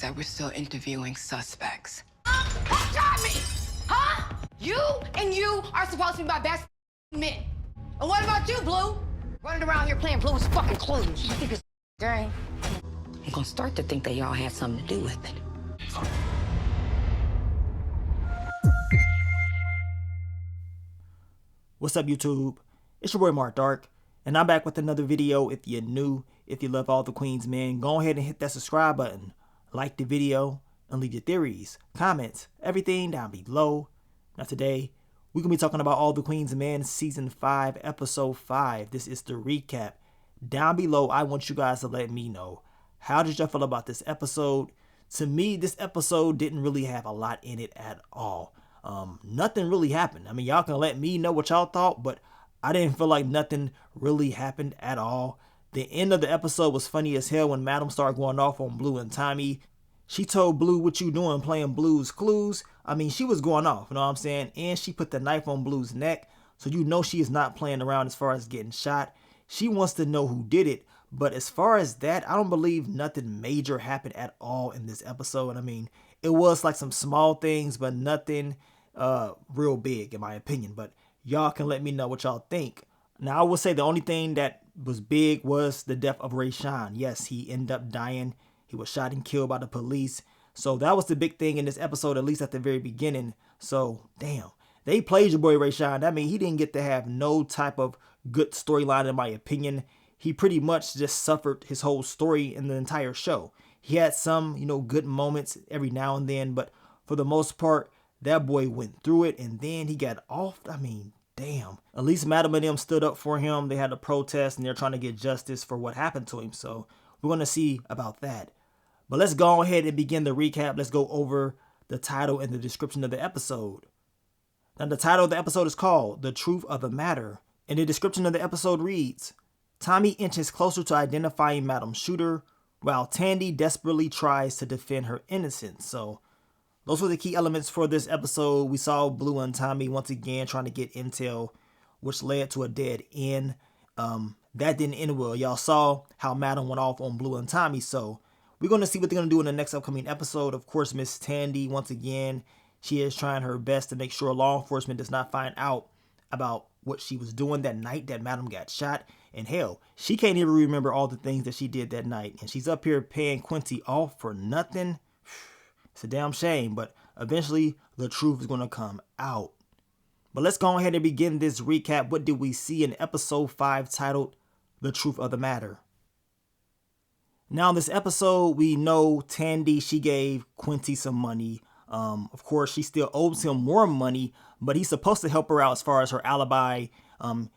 that we're still interviewing suspects. Try me! Huh? You and you are supposed to be my best men. And what about you, Blue? Running around here playing Blue's fucking clues. You think it's game? I'm gonna start to think that y'all had something to do with it. What's up, YouTube? It's your boy Mark Dark, and I'm back with another video. If you're new, if you love All the Queen's Men, go ahead and hit that subscribe button, like the video, and leave your theories, comments, everything down below. Now today, we're going to be talking about All the Queen's Men Season 5, Episode 5. This is the recap. Down below, I want you guys to let me know, how did y'all feel about this episode? To me, this episode didn't really have a lot in it at all. Nothing really happened. I mean, y'all can let me know what y'all thought, but I didn't feel like nothing really happened at all. The end of the episode was funny as hell when Madam started going off on Blue and Tommy. She told Blue, "What you doing playing Blue's Clues?" I mean, she was going off, you know what I'm saying? And she put the knife on Blue's neck, so you know she is not playing around as far as getting shot. She wants to know who did it, but as far as that, I don't believe nothing major happened at all in this episode. I mean, it was like some small things, but nothing real big in my opinion. But y'all can let me know what y'all think. Now, I will say the only thing that was big was the death of Rayshawn. Yes, he ended up dying. He was shot and killed by the police. So that was the big thing in this episode, at least at the very beginning. So, damn. They played your boy Rayshawn. I mean, he didn't get to have no type of good storyline in my opinion. He pretty much just suffered his whole story in the entire show. He had some, good moments every now and then, but for the most part, that boy went through it and then he got off. I mean, damn. At least Madam and them stood up for him. They had a protest and they're trying to get justice for what happened to him. So we're going to see about that. But let's go ahead and begin the recap. Let's go over the title and the description of the episode. Now, the title of the episode is called The Truth of the Matter. And the description of the episode reads, Tommy inches closer to identifying Madam's shooter, while Tandy desperately tries to defend her innocence. So those were the key elements for this episode. We saw Blue and Tommy once again trying to get intel, which led to a dead end. That didn't end well. Y'all saw how Madam went off on Blue and Tommy. So we're going to see what they're going to do in the next upcoming episode. Of course, Miss Tandy, once again, she is trying her best to make sure law enforcement does not find out about what she was doing that night that Madam got shot. And hell, she can't even remember all the things that she did that night. And she's up here paying Quincy off for nothing. It's a damn shame, but eventually the truth is going to come out. But let's go ahead and begin this recap. What did we see in episode 5 titled The Truth of the Matter? Now, in this episode, we know Tandy, she gave Quincy some money. Of course, she still owes him more money, but he's supposed to help her out as far as her alibi.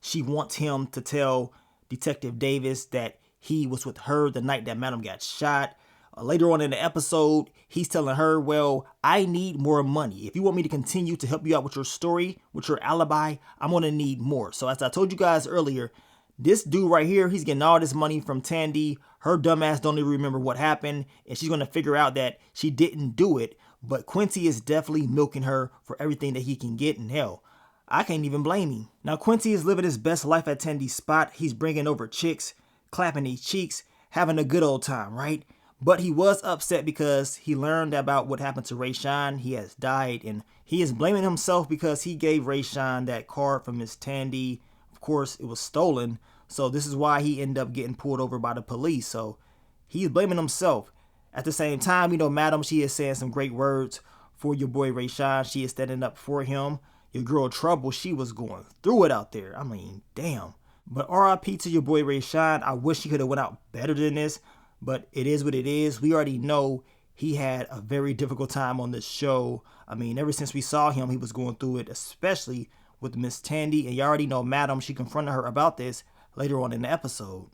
She wants him to tell Detective Davis that he was with her the night that Madam got shot. Later on in the episode, he's telling her, well, I need more money. If you want me to continue to help you out with your story, with your alibi, I'm going to need more. So as I told you guys earlier, this dude right here, he's getting all this money from Tandy. Her dumbass don't even remember what happened, and she's going to figure out that she didn't do it. But Quincy is definitely milking her for everything that he can get, and hell, I can't even blame him. Now, Quincy is living his best life at Tandy's spot. He's bringing over chicks, clapping his cheeks, having a good old time, right? But he was upset because he learned about what happened to Rayshawn. He has died, and he is blaming himself because he gave Rayshawn that card from Miss Tandy. Of course, it was stolen, so this is why he ended up getting pulled over by the police. So he's blaming himself. At the same time, Madam, she is saying some great words for your boy Rayshawn. She is standing up for him. Your girl Trouble, she was going through it out there. I mean, damn. But RIP to your boy Rayshawn. I wish he could have went out better than this. But it is what it is. We already know he had a very difficult time on this show. I mean, ever since we saw him, he was going through it, especially with Miss Tandy. And you already know Madam, she confronted her about this later on in the episode.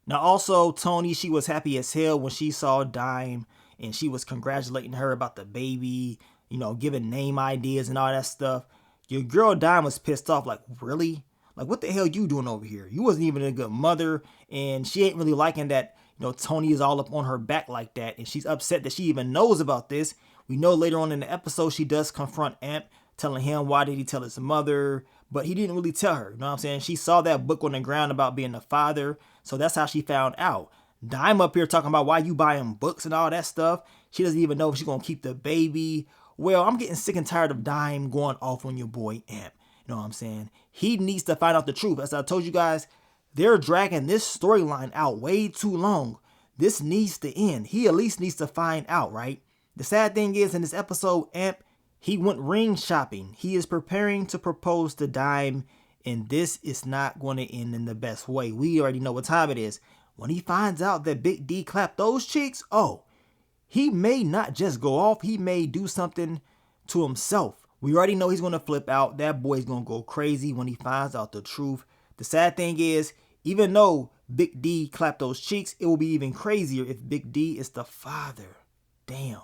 Now, also, Tony, she was happy as hell when she saw Dime. And she was congratulating her about the baby, giving name ideas and all that stuff. Your girl Dime was pissed off, like, really? Like, what the hell you doing over here? You wasn't even a good mother. And she ain't really liking that, Tony is all up on her back like that, and she's upset that she even knows about this. We know later on in the episode she does confront Amp, telling him why did he tell his mother, but he didn't really tell her, you know what I'm saying? She saw that book on the ground about being a father, so that's how she found out. Dime up here talking about why you buying books and all that stuff. She doesn't even know if she's gonna keep the baby. Well, I'm getting sick and tired of Dime going off on your boy Amp. You know what I'm saying? He needs to find out the truth. As I told you guys, they're dragging this storyline out way too long. This needs to end. He at least needs to find out, right? The sad thing is, in this episode, Amp, he went ring shopping. He is preparing to propose to Dime, and this is not going to end in the best way. We already know what time it is. When he finds out that Big D clapped those cheeks, oh, he may not just go off. He may do something to himself. We already know he's going to flip out. That boy's going to go crazy when he finds out the truth. The sad thing is, even though Big D clapped those cheeks, it will be even crazier if Big D is the father. Damn.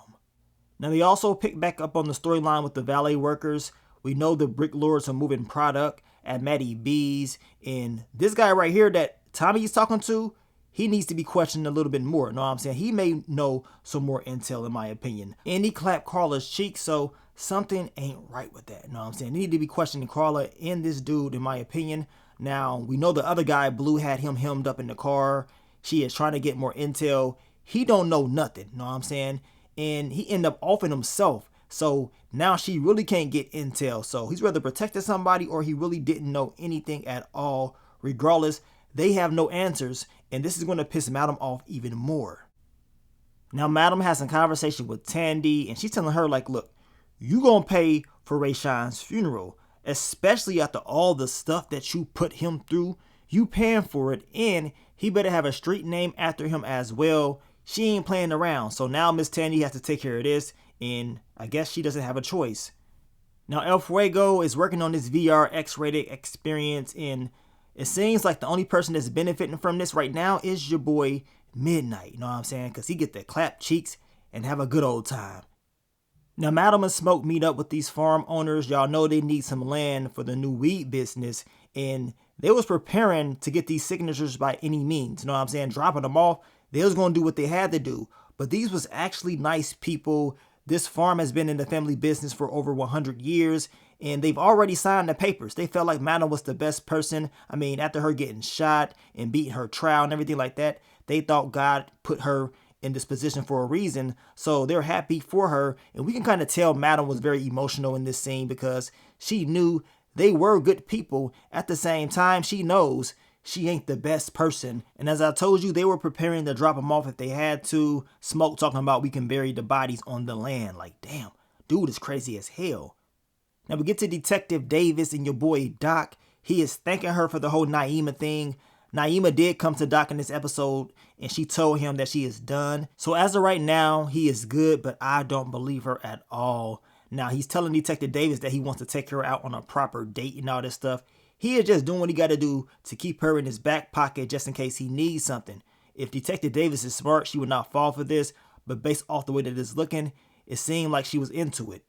Now, they also pick back up on the storyline with the valet workers. We know the Brick Lords are moving product at Maddie B's. And this guy right here that Tommy is talking to, he needs to be questioned a little bit more. You know what I'm saying? He may know some more intel, in my opinion. And he clapped Carla's cheek, so something ain't right with that. You know what I'm saying? They need to be questioning Carla and this dude, in my opinion. Now, we know the other guy, Blue, had him hemmed up in the car. She is trying to get more intel. He don't know nothing. You know what I'm saying? And he ended up offing himself. So now she really can't get intel. So he's rather protected somebody, or he really didn't know anything at all. Regardless, they have no answers, and this is going to piss Madam off even more. Now, Madam has a conversation with Tandy, and she's telling her, like, look, you gonna pay for Rayshawn's funeral, especially after all the stuff that you put him through. You paying for it, and he better have a street name after him as well. She ain't playing around. So now Miss Tandy has to take care of this, and I guess she doesn't have a choice. Now, El Fuego is working on this VR X-rated experience, and it seems like the only person that's benefiting from this right now is your boy Midnight. You know what I'm saying? Because he get to clap cheeks and have a good old time. Now, Madam and Smoke meet up with these farm owners. Y'all know they need some land for the new weed business, and they was preparing to get these signatures by any means. You know what I'm saying? Dropping them off. They was going to do what they had to do. But these was actually nice people. This farm has been in the family business for over 100 years, and they've already signed the papers. They felt like Madam was the best person. I mean, after her getting shot and beating her trial and everything like that, they thought God put her in this position for a reason. So they're happy for her. And we can kind of tell Madam was very emotional in this scene because she knew they were good people. At the same time, she knows she ain't the best person. And as I told you, they were preparing to drop them off if they had to. Smoke talking about we can bury the bodies on the land. Like, damn, dude is crazy as hell. Now we get to Detective Davis and your boy Doc. He is thanking her for the whole Naima thing. Naima did come to Doc in this episode, and she told him that she is done. So as of right now, he is good, but I don't believe her at all. Now he's telling Detective Davis that he wants to take her out on a proper date and all this stuff. He is just doing what he got to do to keep her in his back pocket just in case he needs something. If Detective Davis is smart, she would not fall for this, but based off the way that it's looking, it seemed like she was into it.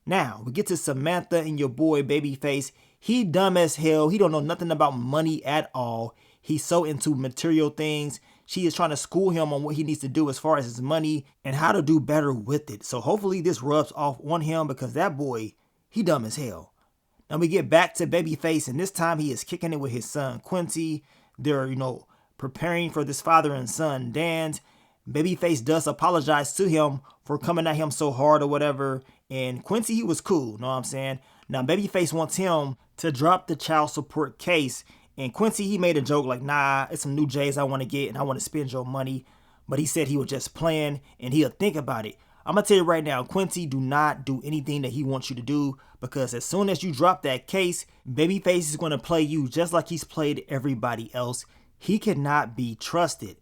Now, we get to Samantha and your boy Babyface. He dumb as hell. He don't know nothing about money at all. He's so into material things. She is trying to school him on what he needs to do as far as his money and how to do better with it. So hopefully this rubs off on him because that boy, he dumb as hell. Now we get back to Babyface, and this time he is kicking it with his son Quincy. They're, preparing for this father and son dance. Babyface does apologize to him for coming at him so hard or whatever. And Quincy, he was cool, know what I'm saying? Now Babyface wants him to drop the child support case. And Quincy, he made a joke like, nah, it's some new J's I want to get and I want to spend your money. But he said he was just playing and he'll think about it. I'm going to tell you right now, Quincy, do not do anything that he wants you to do, because as soon as you drop that case, Babyface is going to play you just like he's played everybody else. He cannot be trusted.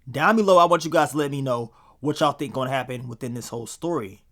Down below, I want you guys to let me know what y'all think going to happen within this whole story.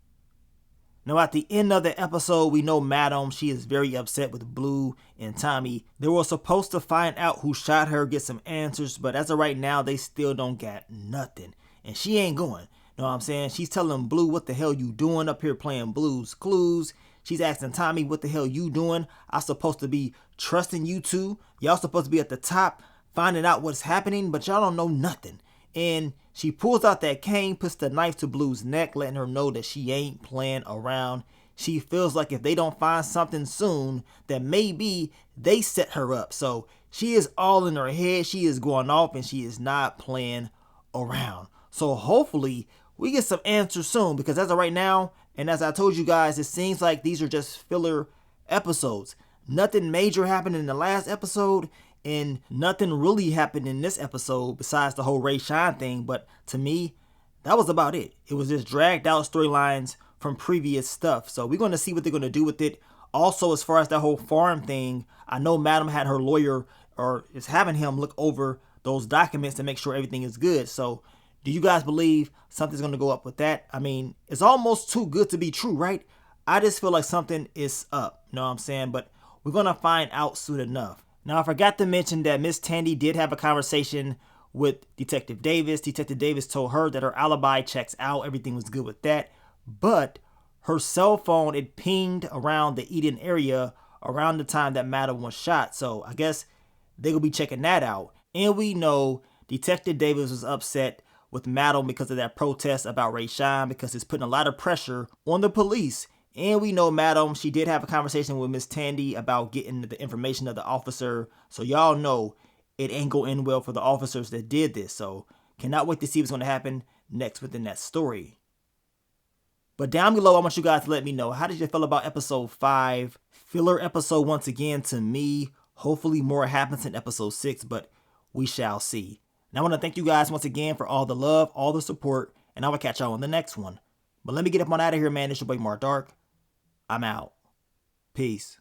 Now, at the end of the episode, we know Madam, she is very upset with Blue and Tommy. They were supposed to find out who shot her, get some answers, but as of right now, they still don't got nothing. And she ain't going. Know what I'm saying? She's telling Blue, what the hell you doing up here playing Blue's Clues? She's asking Tommy, what the hell you doing? I'm supposed to be trusting you two. Y'all supposed to be at the top, finding out what's happening, but y'all don't know nothing. And she pulls out that cane, puts the knife to Blue's neck, letting her know that she ain't playing around. She feels like if they don't find something soon, that maybe they set her up. So she is all in her head. She is going off and she is not playing around. So hopefully we get some answers soon, because as of right now, and as I told you guys, it seems like these are just filler episodes. Nothing major happened in the last episode, and nothing really happened in this episode besides the whole Ray Shine thing. But to me, that was about it. It was just dragged out storylines from previous stuff. So we're going to see what they're going to do with it. Also, as far as that whole farm thing, I know Madam had her lawyer, or is having him look over those documents to make sure everything is good. So do you guys believe something's going to go up with that? I mean, it's almost too good to be true, right? I just feel like something is up. You know what I'm saying? But we're going to find out soon enough. Now, I forgot to mention that Miss Tandy did have a conversation with Detective Davis. Detective Davis told her that her alibi checks out. Everything was good with that. But her cell phone, it pinged around the Eden area around the time that Madam was shot. So I guess they're going to be checking that out. And we know Detective Davis was upset with Madam because of that protest about Ray Shine, because it's putting a lot of pressure on the police. And we know Madam, she did have a conversation with Miss Tandy about getting the information of the officer. So y'all know it ain't gonna end well for the officers that did this. So cannot wait to see what's going to happen next within that story. But down below, I want you guys to let me know, how did you feel about episode 5? Filler episode once again to me. Hopefully more happens in episode 6, but we shall see. And I want to thank you guys once again for all the love, all the support, and I will catch y'all on the next one. But let me get up on out of here, man. It's your boy Mark Dark. I'm out. Peace.